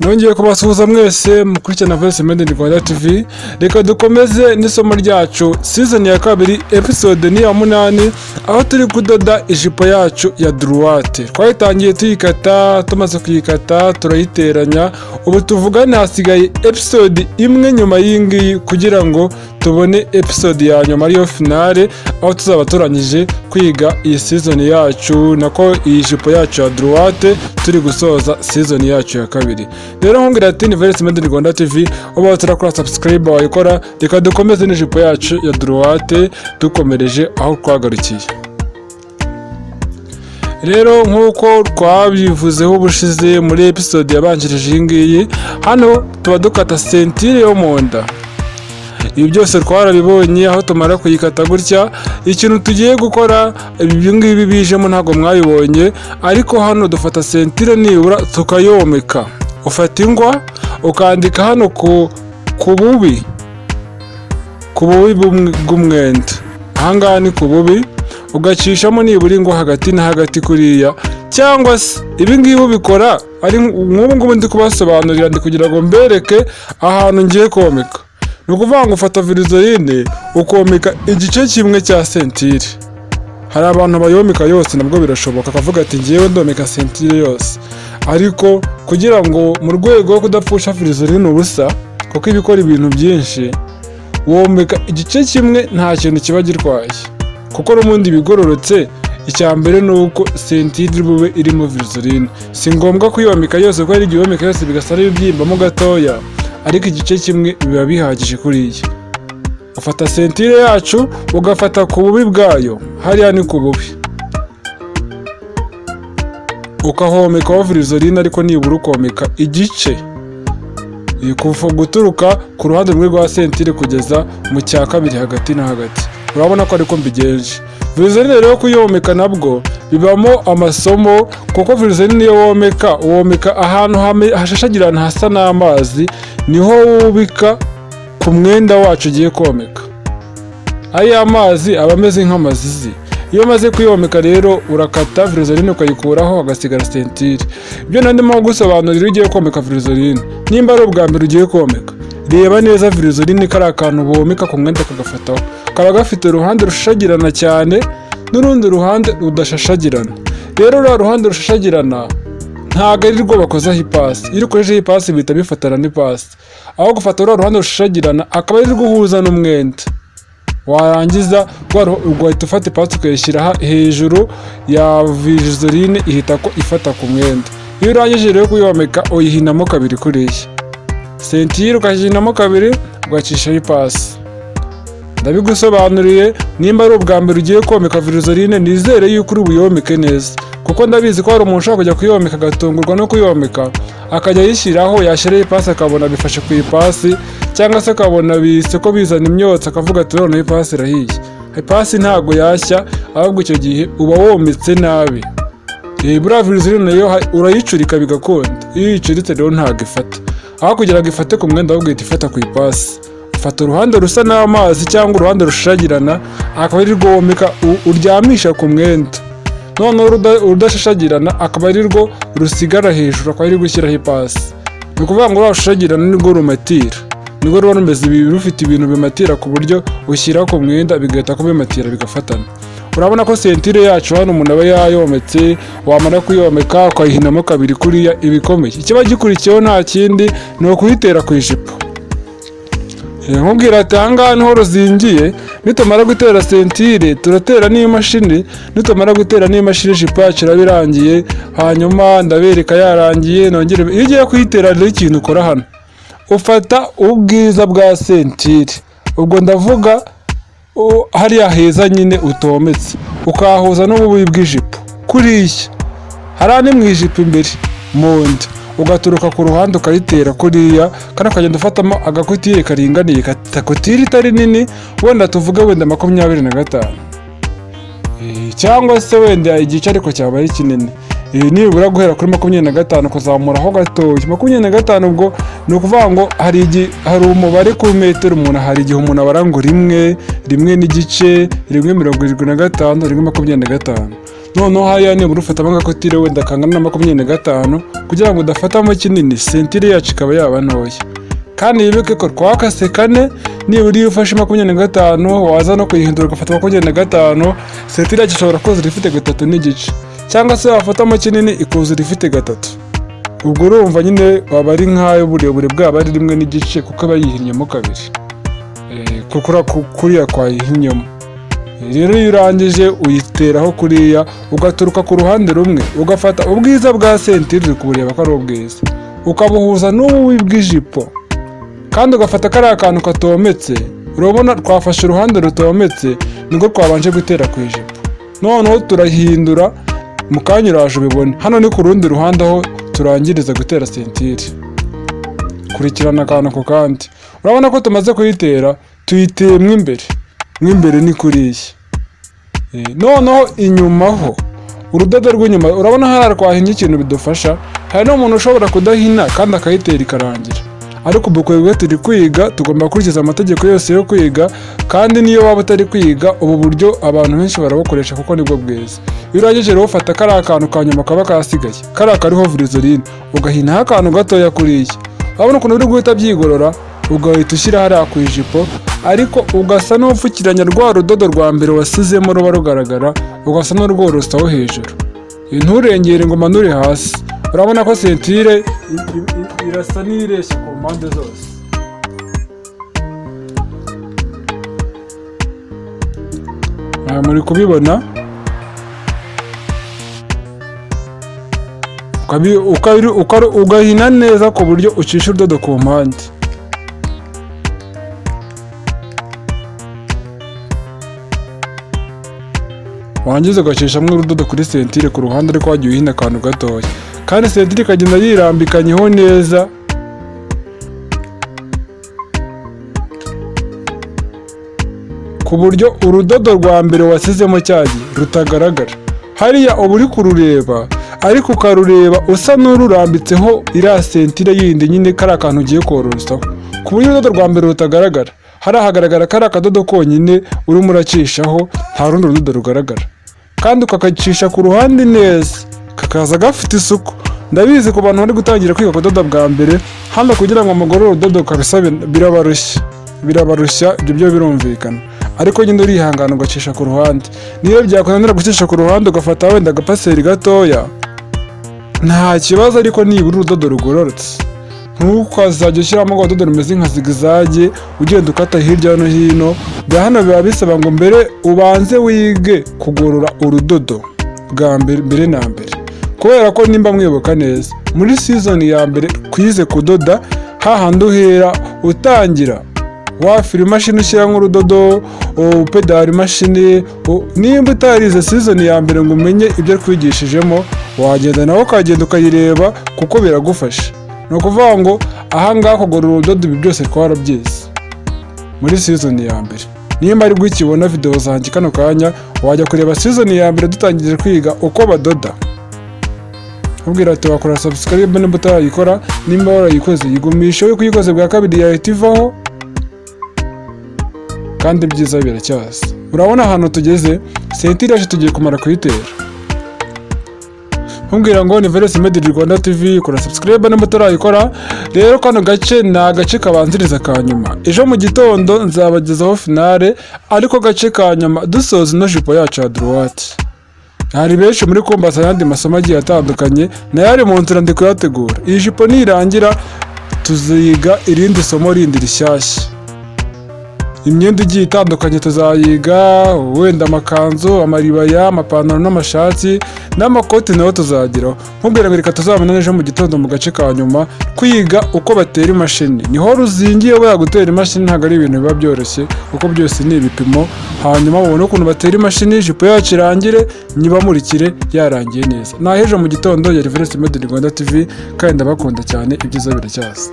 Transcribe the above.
Nongeye kubasuhuza mwese mukurikirana Voice Made in Rwanda TV. Reka dukomeze n'isomo ryacu season ya kabiri episode ni ya 8 aho turi kudoda ijipo yacu ya DURUWATE. Twayitangiye tuyikata, tumaze kuyikata turayiteranya. Ubu tuvugana hasigaye episode imwe nyuma y'ingiyi kugira ngo tubone episode ya nyuma ariyo finale aho tuzaba turangije kwiga iyi season yacu nako iyi jipo yacu ya DURUWATE turi gusoza season yacu ya kabiri. Rero nkongira ati ni Voice Made in Rwanda TV uba turakora subscribe wayikora reka dukomeze n'ijipo yacu ya DURUWATE dukomereje aho twagarukiye. Rero nkuko twabivuzeho ubushize muri episode yabanjirije iyi ngiyi, hano tuba dukata sentire yo mu nda. Ibi byose twarabibonye aho tumara kuyikata gutya. Ikintu tugiye gukora ibi ngibi bijemo ntago mwabibonye, ariko hano dufata sentire nibura tukayomeka. Ufata ingwa ukandika hano ku bubi bw'umwenda, ahangaha ni ku bubi, ugacishamo nibura ingwa hagati na hagati kuriya, cyangwa se ibi ngibi ubikora ari nk'ubu ngubu ndi kubasobanurira ndi kugira ngo mbereke ahantu ngiye komeka. Ni ukuvuga ngo ufata virizorine ukomeka igice kimwe cya sentire. Hari abantu bayomeka yose nabwo birashoboka, akavuga ati ngewe ndomeka sentire yose, ariko kugira ngo mu rwego rwo kudapfusha virizorine ubusa kuko ibikora ibintu byinshi, womeka igice kimwe nta kintu kiba gitwaye, kuko n'ubundi bigororotse. Icya mbere ni uko sentire bube irimo virizorine, si ngombwa kuyomeka yose kuko ari igihomeka yose bigasa n'ibibyimbamo gatoya, ariko igice kimwe biba bihagije kuriya. Ufata sentire yacu ugafata ku bubi bwayo, hariya ni ku bubi, ukahomekaho virizorine ariko nibura ukomeka igice kuva guturuka ku ruhande rumwe rwa sentire kugeza mu cya kabiri hagati na hagati. Urabona ko ariko mbigenje. Virizorine rero kuyomeka nabwo bibamo amasomo, kuko virizorine iyo womeka ahantu hashashagirana hasa n'amazi, niho wubika ku mwenda wacu ugiye komeka. Aya mazi aba ameze nk'amazizi. Iyo maze kuyomeka rero urakata virizorine ukayikuraho hagasigara sentire. Ibyo nandimo gusobanurira ugiye komeka virizorine. Nimba ari ubwa mbere ugiye komeka, reba neza virizorine kari akantu bomeka ku mwenda kagafataho. Kaba gafite uruhande rushashagirana cyane n'urundi ruhande rudashashagirana. Rero uriya ruhande rushashagirana ntago ari rwo bakozaho ipasi. Iyo ukojeho ipasi bihita bifatana n'ipasi. Aho gufata uriya ruhande rushashagirana akaba ari rwo uhuza n'umwenda. Warangiza ugahita ufata ipasi ukayishyira hejuru ya virizorine ihita ko ifata ku mwenda. Iyo urangije rero kuyomeka uyihinamo kabiri kuriya. Sentire ukayihinamo kabiri ugacishaho ipasi. Ndabigusobanuriye. Nimba ari ubwa mbere ugiye komeka virizorine, nizere yuko uri buyomeke neza, kuko ndabizi ko hari umuntu ushobora kujya kuyomeka agatungurwa no kuyomeka akajya yishyiraho, yashyiraho ipasi akabona bifashe ku ipasi, cyangwa se akabona bise ko bizana imyotsi akavuga ati noneho ipasi irahiye. Ipasi ntago yashya, ahubwo icyo gihe uba wometse nabi. Buriya virizorine nayo urayicurika bigakunda. Iyo uyicuritse rero ntago ifata, aho kugira ngo ifate ku mwenda ahubwo ihita ifata ku ipasi. Ufata uruhande rusa n'amazi cyangwa uruhande rushashagirana akaba ari rwo womeka uryamisha ku mwenda, noneho urudashashagirana akaba ari rwo rusigara hejuru, akaba ari gushyiraho ipasi. Ni ukuvuga ngo urashashagirana nirwo rumatira, nirwo ruba rumeze rufite ibintu bimatira ku buryo ushyira ku mwenda bigahita kubimatira bigafatana. Urabona ko sentire yacu hano umuntu aba yayometse, wamara kuyomeka ukayihinamo kabiri kuriya ibikomeye. Ikiba gikurikiyeho nta kindi ni ukuyitera ku ijipo. Nkubwira ati ahangaha niho ruzingiye. Nitumara gutera sentire turatera n'imashini, nitumara gutera n'imashini ijipo yacu iraba irangiye, hanyuma ndabereka yarangiye. Nongere iyo ugiye kuyitera rero ikintu ukora hano, ufata ubwiza bwa sentire, ubwo ndavuga hariya heza nyine utometse, ukahuza n'ububi bw'ijipo kuriya. Hariya ni mu ijipo imbere mu nda, ugaturuka ku ruhande ukayitera kuriya, kandi ukagenda ufatamo agakutire karinganiye, katakutire itari nini, wenda tuvuge wenda 25, cyangwa se wenda igice ariko cyaba ari kinini. Nibura guhera kuri 25 kuzamuraho gatoya. 25 ubwo ni ukuvuga ngo hari umubare ku metero umuntu, hari igihe umuntu abara ngo rimwe n'igice, 1.75, 1.25. noneho hariya nibura ufatamo agakotire wenda kangana na 25 kugira ngo udafatamo kinini, sentire yacu ikaba yaba ntoya. Kandi wibuke ko twakase 4, nibura iyo ufashe 25 waza no kuyihindura ugafata 25, sentire yacu ishobora kuzura ifite 3 n'igice, cyangwa se wafatamo kinini ikuzura ifite 3. ubwo urumva nyine waba ari nk'ayo uburebure bwaba ari 1 n'igice kuko aba yihinnyemo 2, kuko kuriya kwayihinnyemo. Rero iyo urangije uyiteraho kuriya ugaturuka ku ruhande rumwe ugafata ubwiza bwa sentire uri kubureba ko ari ubwiza ukabuhuza n'ububi bw'ijipo, kandi ugafata kariya kantu katometse. Urabona twafashe uruhande rutometse nibwo twabanje gutera ku ijipo, noneho turahindura mu kanya uraje ubibone. Hano ni ku rundi ruhande aho turangiriza gutera sentire. Kurikirana akantu ku kandi. Urabona ko tumaze kuyitera, tuyiteye mw'imbere ni kuriya. Noneho inyuma ho urudodo rw'inyuma urabona hari twahinnye ikintu bidufasha. Hari n'umuntu ushobora kudahina kandi akayitera ikarangira, ariko ubwo turi kwiga tugomba gukurikiza amategeko yose yo kwiga, kandi niyo waba utari kwiga ubu buryo abantu benshi barabukoresha kuko nibwo bwiza. Iyo urangije rero ufata kariya kantu ka nyuma kaba kasigaye, kariya kariho virizoline, ugahinaho akantu gatoya kuriya. Urabona ukuntu uri guhita byigorora, ugahita ushyira hariya ku ijipo, ariko ugasa n'upfukiranya rwa rudodo rwa mbere wasizemo ruba rugaragara, ugasa n'urworosaho hejuru. Nturengere ngo manure hasi. Urabona ko sentire irasa n'ireshya ku mpande zose. Muri kubibona, ugahina neza ku buryo ucisha urudodo ku mpande. Wangiza ugacishamo urudodo kuri sentire ku ruhande ariko wagiye uhina akantu gatoya, kandi sentire ikagenda yirambikanyeho neza. Ku buryo urudodo rwa mbere wasizemo cyagiye rutagaragara. Hariya uba uri kurureba, ariko ukarureba usa n'ururambitseho iriya sentire yindi nyine kariya kantu ugiye kororosaho, ku buryo urudodo rwa mbere rutagaragara. Hariya hagaragara kariya akadodo konyine urimo uracishaho, nta rundi rudodo rugaragara. Kandi ukakacisha ku ruhande neza, kakaza gafite isuku. Ndabizi ku bantu bari gutangira kwiga kudoda bwa mbere, hano kugira ngo amagorore urudodo kabisa birabarushya, ibyo birumvikana. Ariko nyine urihangana ugacisha ku ruhande. Niyo byakunanira gucisha ku ruhande ugafata wenda agapaseri gatoya, nta kibazo, ariko nibura urudodo rugororotse. Ntukazajya ushyiramo urudodo rumeze nka zigizage ugenda ukata hirya no hino. Bya hano biba bisaba ngo mbere ubanze wige kugorora urudodo bwa mbere na mbere, kubera ko nimba mwibuka neza muri season ya mbere twize kudoda, hahandi uhera utangira wafira imashini ushyiramo urudodo, upedara imashini. Nimba utarize season ya mbere ngo umenye ibyo twigishijemo, wagenda nawe ukagenda ukayireba kuko biragufasha. Ni ukuvuga ngo ahangaha kugorora urudodo ibi byose twarabyize muri season ya mbere. Nimba ari bwo ukibona video zanjye kano kanya, wajya kureba season ya mbere dutangije kwiga uko badoda. Ubwira ati wakora subscribe nimba utarayikora, nimba warayikoze yigumisha yo kuyikoze bwa kabiri yahita ivaho, kandi byiza biracyaza. Urabona ahantu tugeze, sentire yacu tugiye kumara kuyitera. Mbwira ngo ni Veres Made Rwanda TV, kora subscribe nimba utarayikora. Rero kano gace ni agace kabanziriza ka nyuma. Ejo mu gitondo nzabagezaho finale, ariko gace ka nyuma dusoza ino jipo yacu ya DURUWATE. Hari benshi muri kumbaza yandi masomo agiye atandukanye, nayo ari mu nzira ndi kuyategura. Iyi jipo nirangira tuziga irindi somo rindi rishyashya. Imyenda igiye itandukanye tuzayiga, wenda amakanzu, amaribaya, amapantaro n'amashati n'amakoti nayo tuzageraho. Nkubwira ngo reka tuzabona ejo mu gitondo mu gace ka nyuma kwiga uko batera imashini. Niho ruzingiye baya gutera imashini, ntabwo ari ibintu biba byoroshye kuko byose ni ibipimo. Hanyuma babone ukuntu batera imashini, jipo yacu irangire, nyibamurikire yarangiye neza. Naho ejo mu gitondo ya Veres Made Rwanda TV, kandi ndabakunda cyane, ibyiza biracyaza.